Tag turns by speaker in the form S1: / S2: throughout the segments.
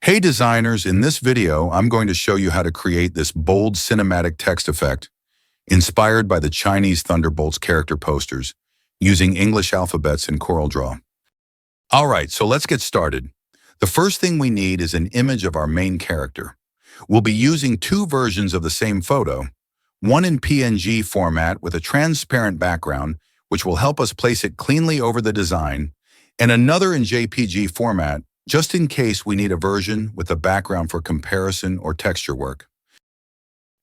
S1: Hey designers, in this video, I'm going to show you how to create this bold cinematic text effect inspired by the Chinese Thunderbolts character posters using English alphabets in CorelDRAW. All right, so let's get started. The first thing we need is an image of our main character. We'll be using two versions of the same photo, one in PNG format with a transparent background, which will help us place it cleanly over the design, and another in JPG format, just in case we need a version with a background for comparison or texture work.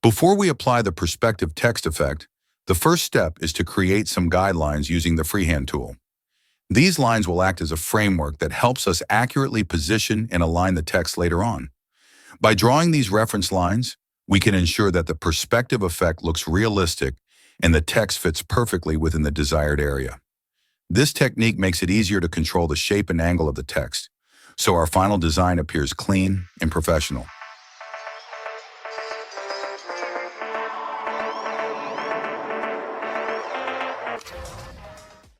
S1: Before we apply the perspective text effect, the first step is to create some guidelines using the freehand tool. These lines will act as a framework that helps us accurately position and align the text later on. By drawing these reference lines, we can ensure that the perspective effect looks realistic and the text fits perfectly within the desired area. This technique makes it easier to control the shape and angle of the text, so our final design appears clean and professional.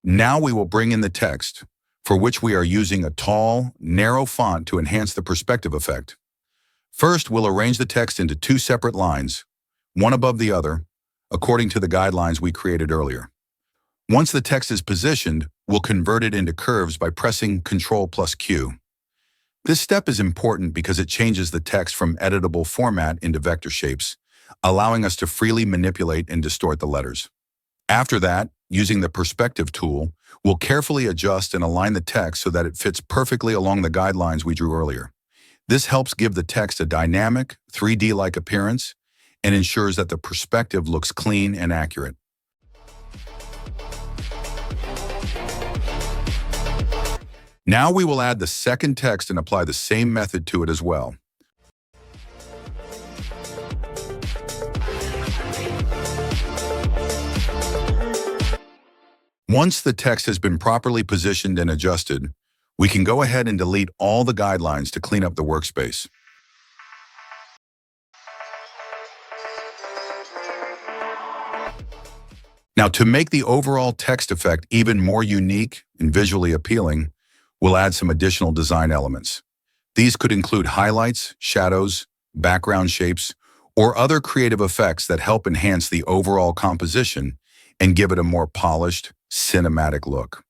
S1: Now we will bring in the text, for which we are using a tall, narrow font to enhance the perspective effect. First, we'll arrange the text into two separate lines, one above the other, according to the guidelines we created earlier. Once the text is positioned, we'll convert it into curves by pressing Ctrl+Q. This step is important because it changes the text from editable format into vector shapes, allowing us to freely manipulate and distort the letters. After that, using the perspective tool, we'll carefully adjust and align the text so that it fits perfectly along the guidelines we drew earlier. This helps give the text a dynamic, 3D-like appearance and ensures that the perspective looks clean and accurate. Now we will add the second text and apply the same method to it as well. Once the text has been properly positioned and adjusted, we can go ahead and delete all the guidelines to clean up the workspace. Now, to make the overall text effect even more unique and visually appealing, we'll add some additional design elements. These could include highlights, shadows, background shapes, or other creative effects that help enhance the overall composition and give it a more polished, cinematic look.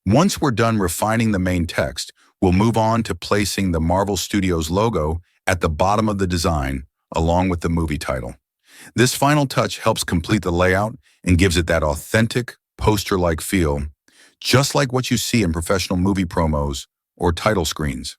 S1: Once we're done refining the main text, we'll move on to placing the Marvel Studios logo at the bottom of the design, along with the movie title. This final touch helps complete the layout and gives it that authentic, poster-like feel, just like what you see in professional movie promos or title screens.